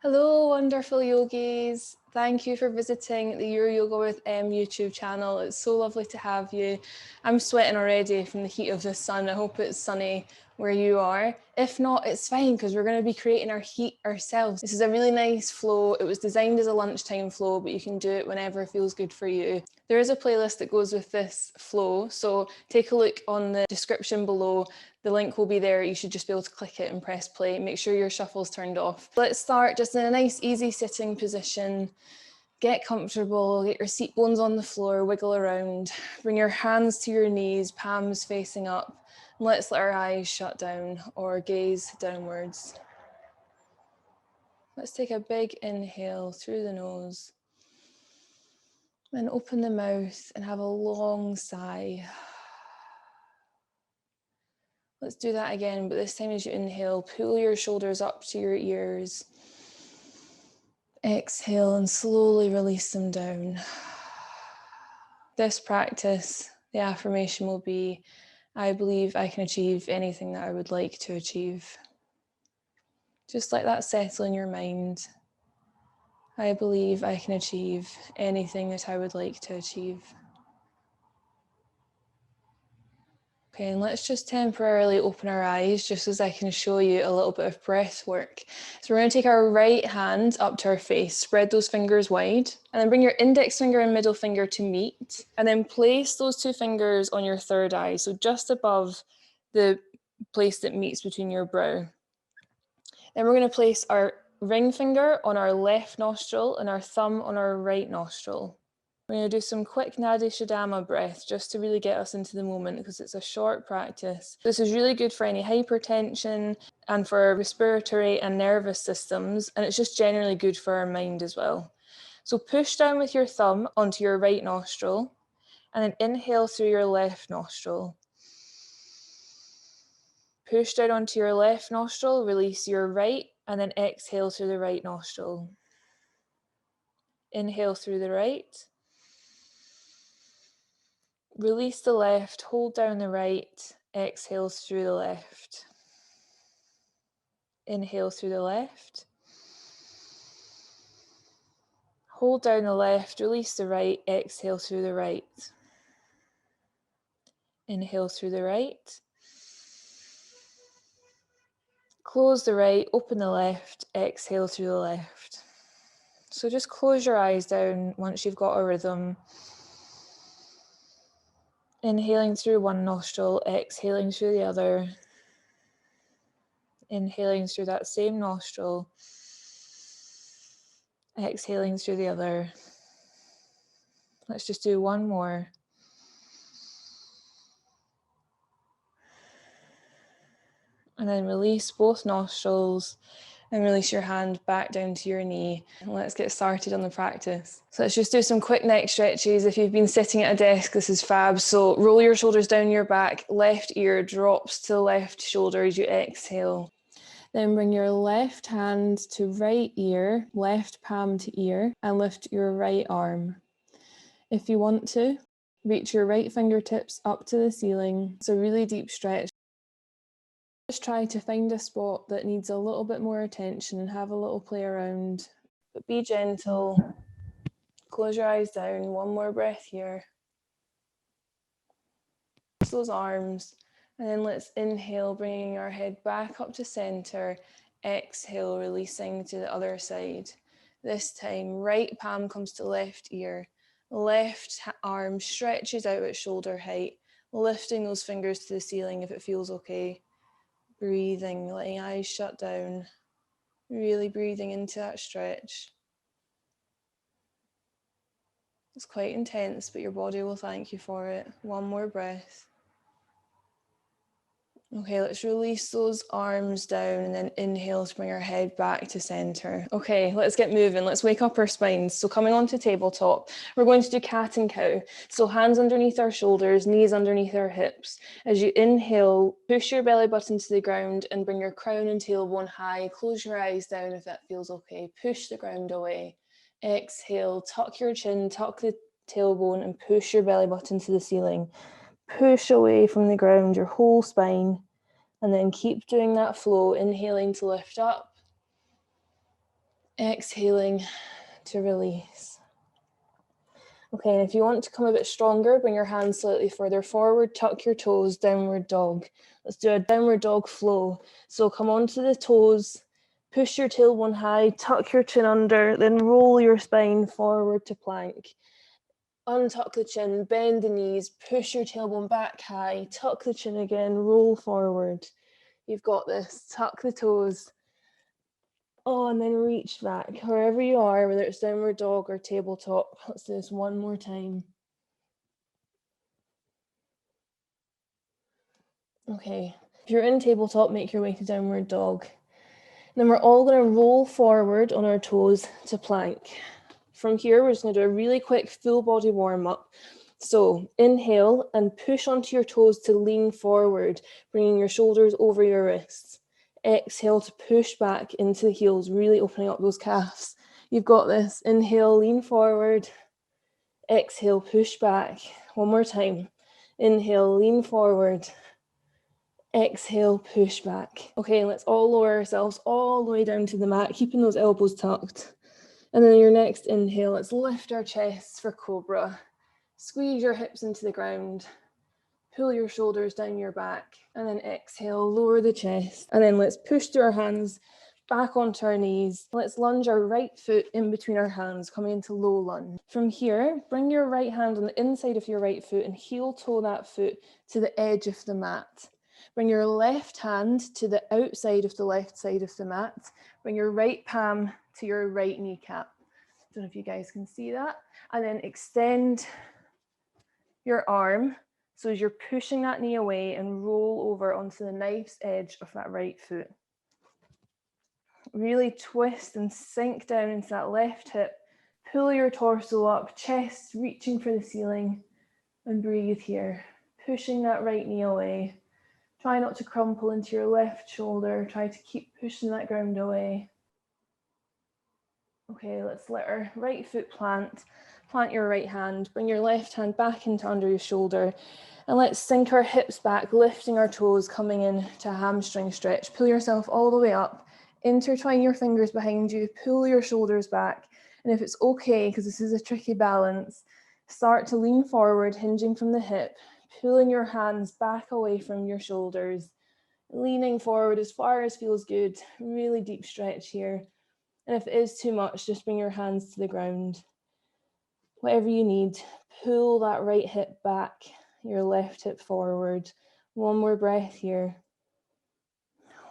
Hello, wonderful yogis. Thank you for visiting the Your Yoga with M YouTube channel. It's so lovely to have you. I'm sweating already from the heat of the sun. I hope it's sunny where you are. If not, it's fine because we're going to be creating our heat ourselves. This is a really nice flow. It was designed as a lunchtime flow, but you can do it whenever feels good for you. There is a playlist that goes with this flow, so take a look on the description below. The link will be there. You should just be able to click it and press play. Make sure your shuffle's turned off. Let's start just in a nice, easy sitting position. Get comfortable, get your seat bones on the floor, wiggle around. Bring your hands to your knees, palms facing up. Let's let our eyes shut down or gaze downwards. Let's take a big inhale through the nose. Then open the mouth and have a long sigh. Let's do that again, but this time as you inhale, pull your shoulders up to your ears. Exhale and slowly release them down. This practice, the affirmation will be, I believe I can achieve anything that I would like to achieve. Just let that settle in your mind. I believe I can achieve anything that I would like to achieve. Okay, and let's just temporarily open our eyes just as I can show you a little bit of breath work. So we're going to take our right hand up to our face, spread those fingers wide, and then bring your index finger and middle finger to meet, and then place those two fingers on your third eye, so just above the place that meets between your brow. Then we're going to place our ring finger on our left nostril and our thumb on our right nostril. We're going to do some quick Nadi Shodhana breath just to really get us into the moment because it's a short practice. This is really good for any hypertension and for respiratory and nervous systems, and it's just generally good for our mind as well. So push down with your thumb onto your right nostril and then inhale through your left nostril. Push down onto your left nostril, release your right, and then exhale through the right nostril. Inhale through the right. Release the left, hold down the right, exhale through the left. Inhale through the left. Hold down the left, release the right, exhale through the right. Inhale through the right. Close the right, open the left, exhale through the left. So just close your eyes down once you've got a rhythm. Inhaling through one nostril, exhaling through the other. Inhaling through that same nostril. Exhaling through the other. Let's just do one more. And then release both nostrils and release your hand back down to your knee. And let's get started on the practice. So let's just do some quick neck stretches. If you've been sitting at a desk, this is fab. So roll your shoulders down your back, left ear drops to the left shoulder as you exhale. Then bring your left hand to right ear, left palm to ear, and lift your right arm. If you want to, reach your right fingertips up to the ceiling. It's a really deep stretch. Just try to find a spot that needs a little bit more attention and have a little play around. But be gentle. Close your eyes down. One more breath here. Release those arms. And then let's inhale, bringing our head back up to center. Exhale, releasing to the other side. This time, right palm comes to left ear. Left arm stretches out at shoulder height, lifting those fingers to the ceiling if it feels okay. Breathing, letting eyes shut down, really breathing into that stretch. It's quite intense, but your body will thank you for it. One more breath. Okay, let's release those arms down and then inhale to bring our head back to center. Okay, let's get moving. Let's wake up our spines. So coming onto tabletop, we're going to do cat and cow. So hands underneath our shoulders, knees underneath our hips. As you inhale, push your belly button to the ground and bring your crown and tailbone high. Close your eyes down if that feels okay. Push the ground away. Exhale, tuck your chin, tuck the tailbone and push your belly button to the ceiling. Push away from the ground, your whole spine, and then keep doing that flow, inhaling to lift up, Exhaling to release. Okay, and if you want to come a bit stronger, bring your hands slightly further forward, tuck your toes, downward dog. Let's do a downward dog flow. So come onto the toes, push your tailbone high, tuck your chin under, then roll your spine forward to plank. Untuck the chin, bend the knees, push your tailbone back high, tuck the chin again, roll forward. You've got this. Tuck the toes. Oh, and then reach back, wherever you are, whether it's downward dog or tabletop. Let's do this one more time. Okay, if you're in tabletop, make your way to downward dog. Then we're all going to roll forward on our toes to plank. From here, we're just going to do a really quick full body warm up. So inhale and push onto your toes to lean forward, bringing your shoulders over your wrists. Exhale to push back into the heels, really opening up those calves. You've got this. Inhale, lean forward. Exhale, push back. One more time. Inhale, lean forward. Exhale, push back. Okay, let's all lower ourselves all the way down to the mat, keeping those elbows tucked. And then your next inhale, let's lift our chests for cobra. Squeeze your hips into the ground. Pull your shoulders down your back. And then exhale, lower the chest. And then let's push through our hands back onto our knees. Let's lunge our right foot in between our hands, coming into low lunge. From here, bring your right hand on the inside of your right foot and heel toe that foot to the edge of the mat. Bring your left hand to the outside of the left side of the mat. Bring your right palm to your right kneecap. Don't know if you guys can see that. And then extend your arm so as you're pushing that knee away and roll over onto the knife's edge of that right foot. Really twist and sink down into that left hip. Pull your torso up, chest reaching for the ceiling, and breathe here. Pushing that right knee away. Try not to crumple into your left shoulder. Try to keep pushing that ground away. Okay, let's let our right foot plant. Plant your right hand. Bring your left hand back into under your shoulder. And let's sink our hips back, lifting our toes, coming in to a hamstring stretch. Pull yourself all the way up. Intertwine your fingers behind you. Pull your shoulders back. And if it's okay, because this is a tricky balance, start to lean forward, hinging from the hip. Pulling your hands back away from your shoulders, leaning forward as far as feels good. Really deep stretch here. And if it is too much, just bring your hands to the ground. Whatever you need, pull that right hip back, your left hip forward. One more breath here.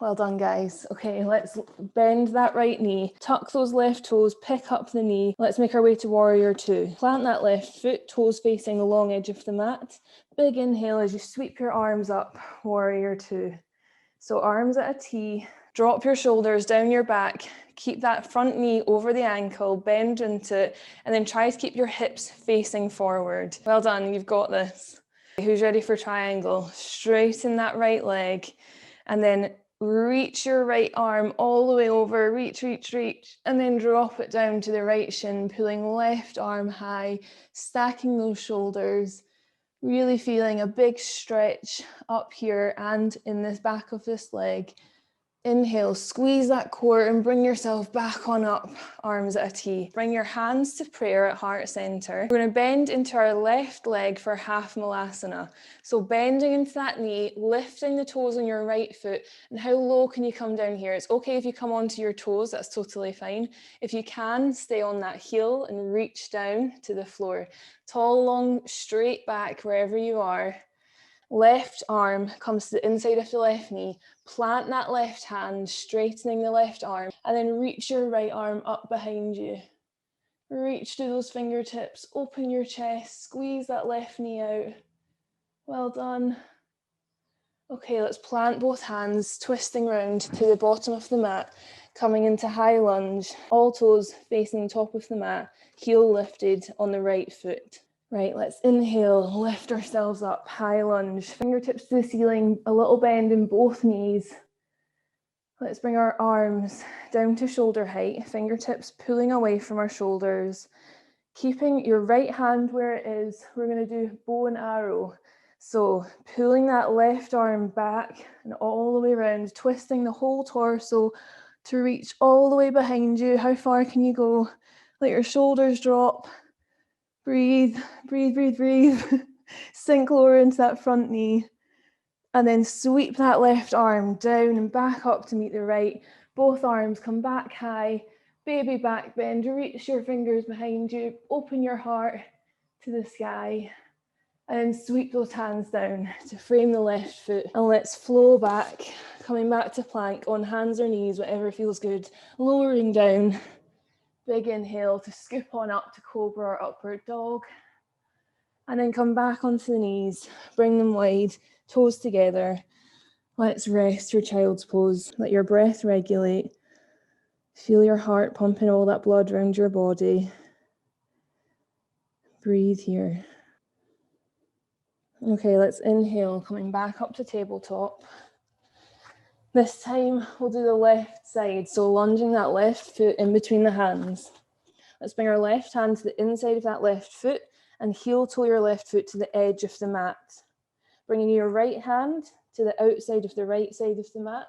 Well done, guys. Okay, let's bend that right knee, tuck those left toes, pick up the knee. Let's make our way to warrior two. Plant that left foot, toes facing the long edge of the mat. Big inhale as you sweep your arms up, warrior two. So arms at a T, drop your shoulders down your back, keep that front knee over the ankle, bend into it, and then try to keep your hips facing forward. Well done, you've got this. Who's ready for triangle? Straighten that right leg, and then reach your right arm all the way over, reach, and then drop it down to the right shin, pulling left arm high, stacking those shoulders, really feeling a big stretch up here and in this back of this leg. Inhale, squeeze that core and bring yourself back on up, arms at a T. Bring your hands to prayer at heart center. We're going to bend into our left leg for half malasana. So bending into that knee, lifting the toes on your right foot. And how low can you come down here? It's okay if you come onto your toes, that's totally fine. If you can, stay on that heel and reach down to the floor. Tall, long, straight back wherever you are. Left arm comes to the inside of the left knee. Plant that left hand, straightening the left arm, and then reach your right arm up behind you. Reach to those fingertips, open your chest, squeeze that left knee out. Well done. Okay, let's plant both hands, twisting round to the bottom of the mat, coming into high lunge, all toes facing the top of the mat, heel lifted on the right foot. Right, let's inhale, lift ourselves up, high lunge, fingertips to the ceiling, a little bend in both knees. Let's bring our arms down to shoulder height, fingertips pulling away from our shoulders. Keeping your right hand where it is, we're going to do bow and arrow. So pulling that left arm back and all the way around, twisting the whole torso, to reach all the way behind you. How far can you go? Let your shoulders drop. Breathe, breathe, breathe, breathe. Sink lower into that front knee. And then sweep that left arm down and back up to meet the right. Both arms come back high. Baby back bend. Reach your fingers behind you. Open your heart to the sky. And then sweep those hands down to frame the left foot. And let's flow back, coming back to plank on hands or knees, whatever feels good. Lowering down. Big inhale to scoop on up to cobra or upward dog. And then come back onto the knees, bring them wide, toes together. Let's rest your child's pose. Let your breath regulate. Feel your heart pumping all that blood around your body. Breathe here. Okay, let's inhale, coming back up to tabletop. This time we'll do the left side, so lunging that left foot in between the hands. Let's bring our left hand to the inside of that left foot and heel toe your left foot to the edge of the mat. Bringing your right hand to the outside of the right side of the mat,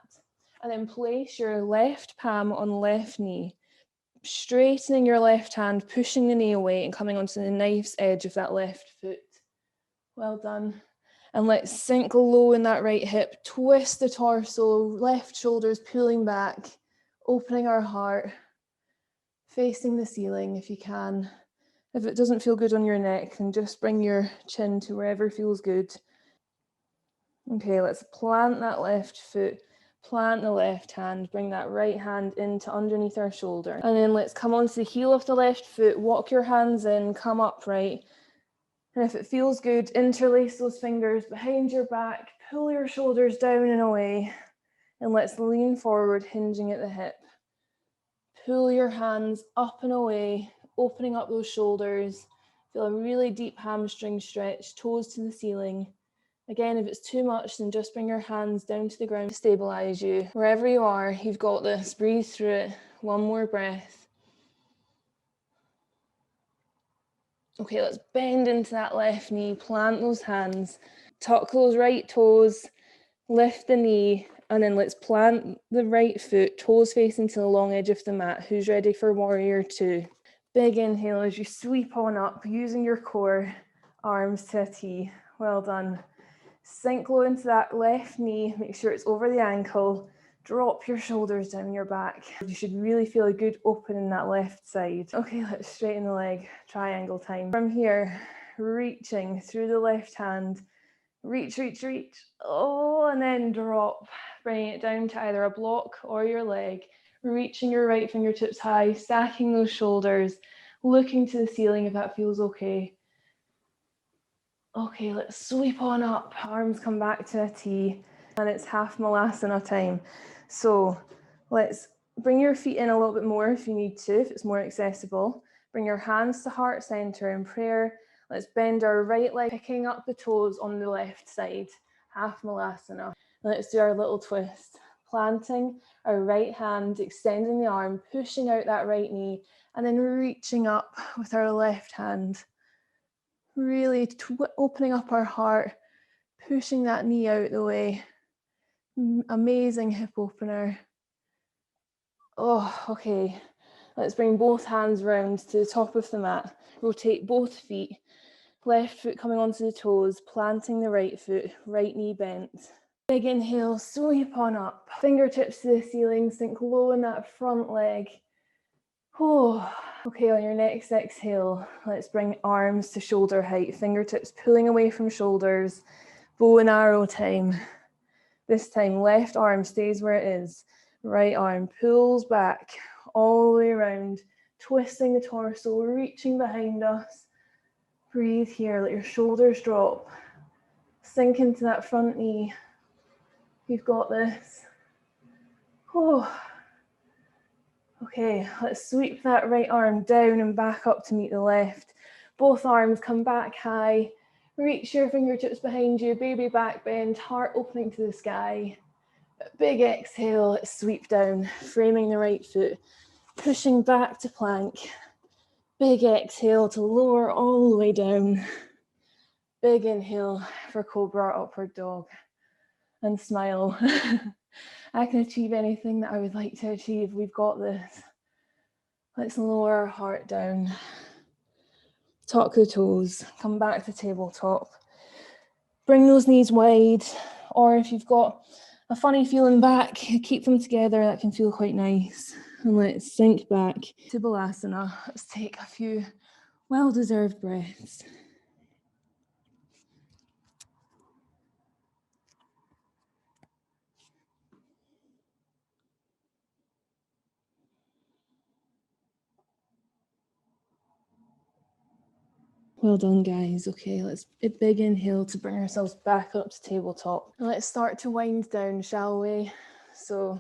and then place your left palm on left knee, straightening your left hand, pushing the knee away and coming onto the knife's edge of that left foot. Well done. And let's sink low in that right hip, twist the torso, left shoulders pulling back, opening our heart, facing the ceiling if you can. If it doesn't feel good on your neck, then just bring your chin to wherever feels good. Okay, let's plant that left foot, plant the left hand, bring that right hand into underneath our shoulder. And then let's come onto the heel of the left foot, walk your hands in, come upright. And if it feels good, interlace those fingers behind your back, pull your shoulders down and away. And let's lean forward, hinging at the hip. Pull your hands up and away, opening up those shoulders. Feel a really deep hamstring stretch, toes to the ceiling. Again, if it's too much, then just bring your hands down to the ground to stabilize you. Wherever you are, you've got this. Breathe through it. One more breath. Okay, let's bend into that left knee, plant those hands, tuck those right toes, lift the knee, and then let's plant the right foot, toes facing to the long edge of the mat. Who's ready for warrior two? Big inhale as you sweep on up, using your core, arms to a T. Well done. Sink low into that left knee, make sure it's over the ankle. Drop your shoulders down your back. You should really feel a good open in that left side. Okay, let's straighten the leg, triangle time. From here, reaching through the left hand, reach, reach, reach. Oh, and then drop, bringing it down to either a block or your leg. Reaching your right fingertips high, stacking those shoulders, looking to the ceiling if that feels okay. Okay, let's sweep on up, arms come back to a T, and it's half malasana time. So let's bring your feet in a little bit more if you need to, if it's more accessible. Bring your hands to heart center in prayer. Let's bend our right leg, picking up the toes on the left side, half malasana. Let's do our little twist, planting our right hand, extending the arm, pushing out that right knee, and then reaching up with our left hand. Really opening up our heart, pushing that knee out the way. Amazing hip opener. Oh, okay. Let's bring both hands round to the top of the mat. Rotate both feet. Left foot coming onto the toes, planting the right foot, right knee bent. Big inhale, sweep on up. Fingertips to the ceiling, sink low in that front leg. Oh, okay, on your next exhale, let's bring arms to shoulder height, fingertips pulling away from shoulders, bow and arrow time. This time, left arm stays where it is, right arm pulls back all the way around, twisting the torso, reaching behind us. Breathe here, let your shoulders drop, sink into that front knee. You've got this. Oh. Okay, let's sweep that right arm down and back up to meet the left. Both arms come back high. Reach your fingertips behind you, baby back bend, heart opening to the sky. Big exhale, let's sweep down, framing the right foot, pushing back to plank. Big exhale to lower all the way down. Big inhale for cobra, upward dog. And smile. I can achieve anything that I would like to achieve. We've got this. Let's lower our heart down. Tuck the toes, come back to tabletop. Bring those knees wide, or if you've got a funny feeling back, keep them together, that can feel quite nice. And let's sink back to Balasana. Let's take a few well-deserved breaths. Well done, guys. Okay, let's a big inhale to bring ourselves back up to tabletop. And let's start to wind down, shall we? So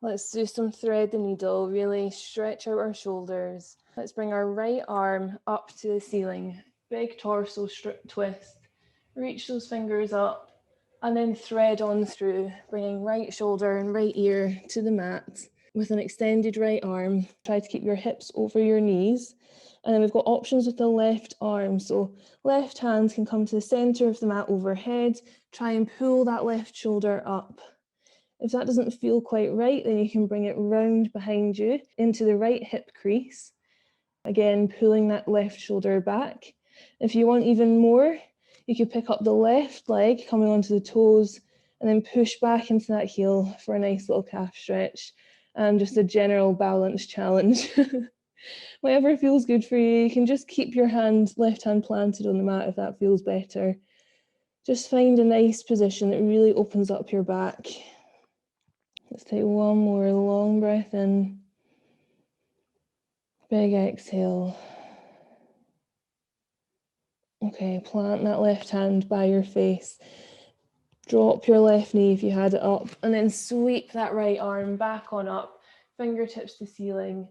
let's do some thread the needle, really stretch out our shoulders. Let's bring our right arm up to the ceiling. Big torso twist. Reach those fingers up and then thread on through, bringing right shoulder and right ear to the mat. With an extended right arm, try to keep your hips over your knees. And then we've got options with the left arm. So left hand can come to the center of the mat overhead. Try and pull that left shoulder up. If that doesn't feel quite right, then you can bring it round behind you into the right hip crease. Again, pulling that left shoulder back. If you want even more, you could pick up the left leg, coming onto the toes, and then push back into that heel for a nice little calf stretch and just a general balance challenge. Whatever feels good for you. You can just keep your left hand planted on the mat if that feels better. Just find a nice position that really opens up your back. Let's take one more long breath in. Big exhale. Okay, plant that left hand by your face. Drop your left knee if you had it up, and then sweep that right arm back on up, fingertips to ceiling,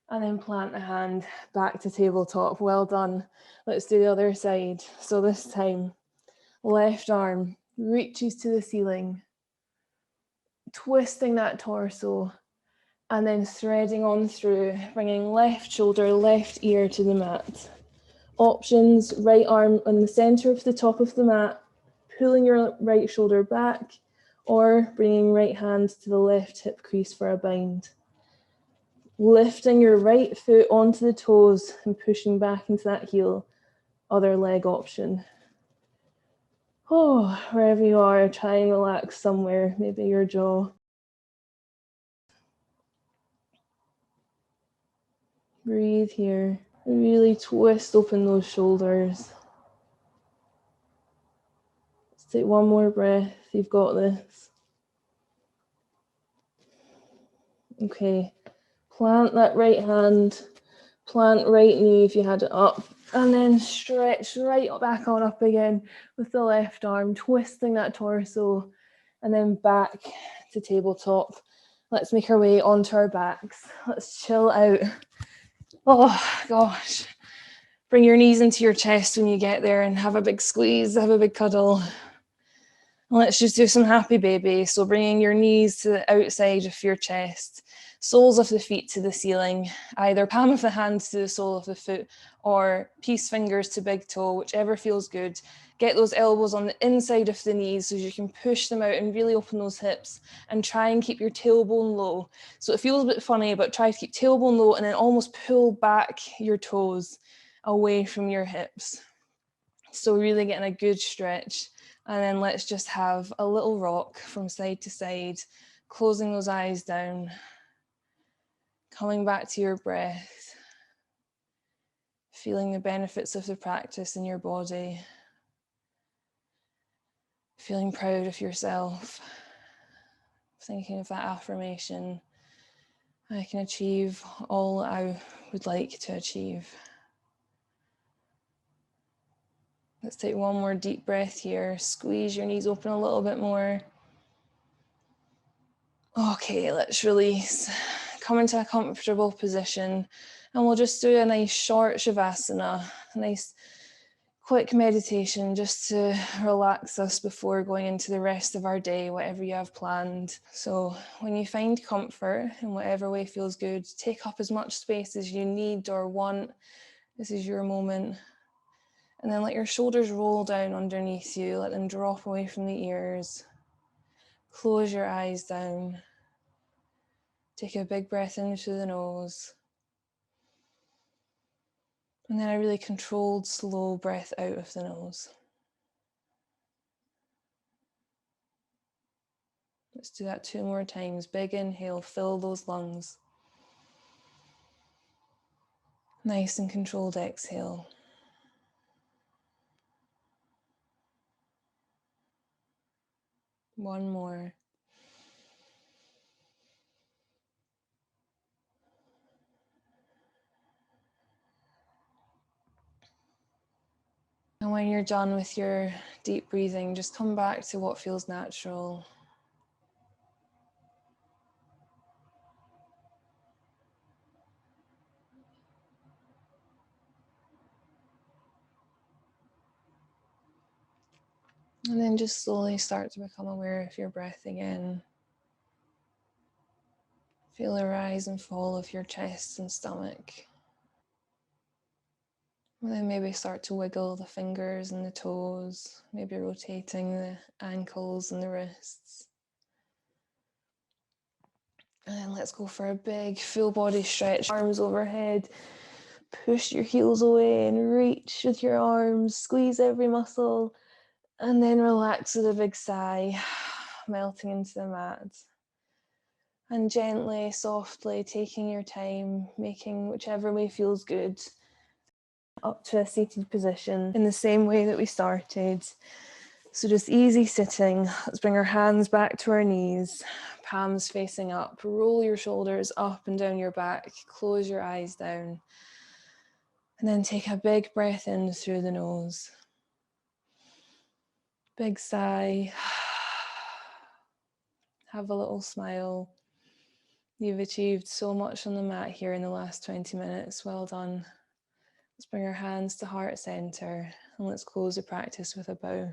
and then plant the hand back to tabletop. Well done. Let's do the other side. So this time, left arm reaches to the ceiling, twisting that torso, and then threading on through, bringing left shoulder, left ear to the mat. Options, right arm on the center of the top of the mat, pulling your right shoulder back, or bringing right hand to the left hip crease for a bind. Lifting your right foot onto the toes and pushing back into that heel, other leg option. Oh, wherever you are, try and relax somewhere, maybe your jaw. Breathe here. Really twist open those shoulders. Let's take one more breath. You've got this. Okay. Plant that right hand. Plant right knee if you had it up. And then stretch right back on up again with the left arm, twisting that torso. And then back to tabletop. Let's make our way onto our backs. Let's chill out. Oh, gosh. Bring your knees into your chest when you get there and have a big squeeze, have a big cuddle. Let's just do some happy baby. So bringing your knees to the outside of your chest, soles of the feet to the ceiling, either palm of the hand to the sole of the foot or peace fingers to big toe, whichever feels good. Get those elbows on the inside of the knees so you can push them out and really open those hips and try and keep your tailbone low. So it feels a bit funny, but try to keep tailbone low and then almost pull back your toes away from your hips. So really getting a good stretch. And then let's just have a little rock from side to side, closing those eyes down, coming back to your breath, feeling the benefits of the practice in your body, feeling proud of yourself, thinking of that affirmation, I can achieve all I would like to achieve. Let's take one more deep breath here. Squeeze your knees open a little bit more. Okay, let's release. Come into a comfortable position and we'll just do a nice short Shavasana, a nice quick meditation just to relax us before going into the rest of our day, whatever you have planned. So when you find comfort in whatever way feels good, take up as much space as you need or want. This is your moment. And then let your shoulders roll down underneath you, let them drop away from the ears. Close your eyes down. Take a big breath in through the nose. And then a really controlled, slow breath out of the nose. Let's do that 2 more times. Big inhale, fill those lungs. Nice and controlled exhale. One more. And when you're done with your deep breathing, just come back to what feels natural. And then just slowly start to become aware of your breath again. Feel the rise and fall of your chest and stomach. And then maybe start to wiggle the fingers and the toes, maybe rotating the ankles and the wrists. And then let's go for a big full body stretch. Arms overhead. Push your heels away and reach with your arms. Squeeze every muscle. And then relax with a big sigh, melting into the mat. And gently, softly, taking your time, making whichever way feels good, up to a seated position in the same way that we started. So just easy sitting. Let's bring our hands back to our knees, palms facing up. Roll your shoulders up and down your back. Close your eyes down. And then take a big breath in through the nose. Big sigh. Have a little smile. You've achieved so much on the mat here in the last 20 minutes. Well done. Let's bring our hands to heart center and let's close the practice with a bow.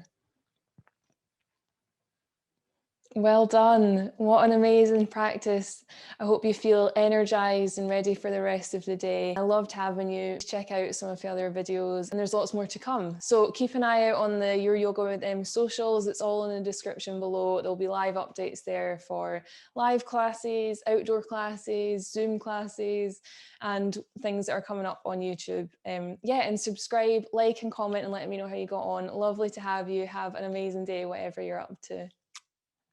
Well done. What an amazing practice. I hope you feel energized and ready for the rest of the day. I loved having you. Check out some of the other videos and there's lots more to come. So keep an eye out on the Your Yoga with M socials. It's all in the description below. There'll be live updates there for live classes, outdoor classes, Zoom classes, and things that are coming up on YouTube. And subscribe, like and comment and let me know how you got on. Lovely to have you. Have an amazing day, whatever you're up to.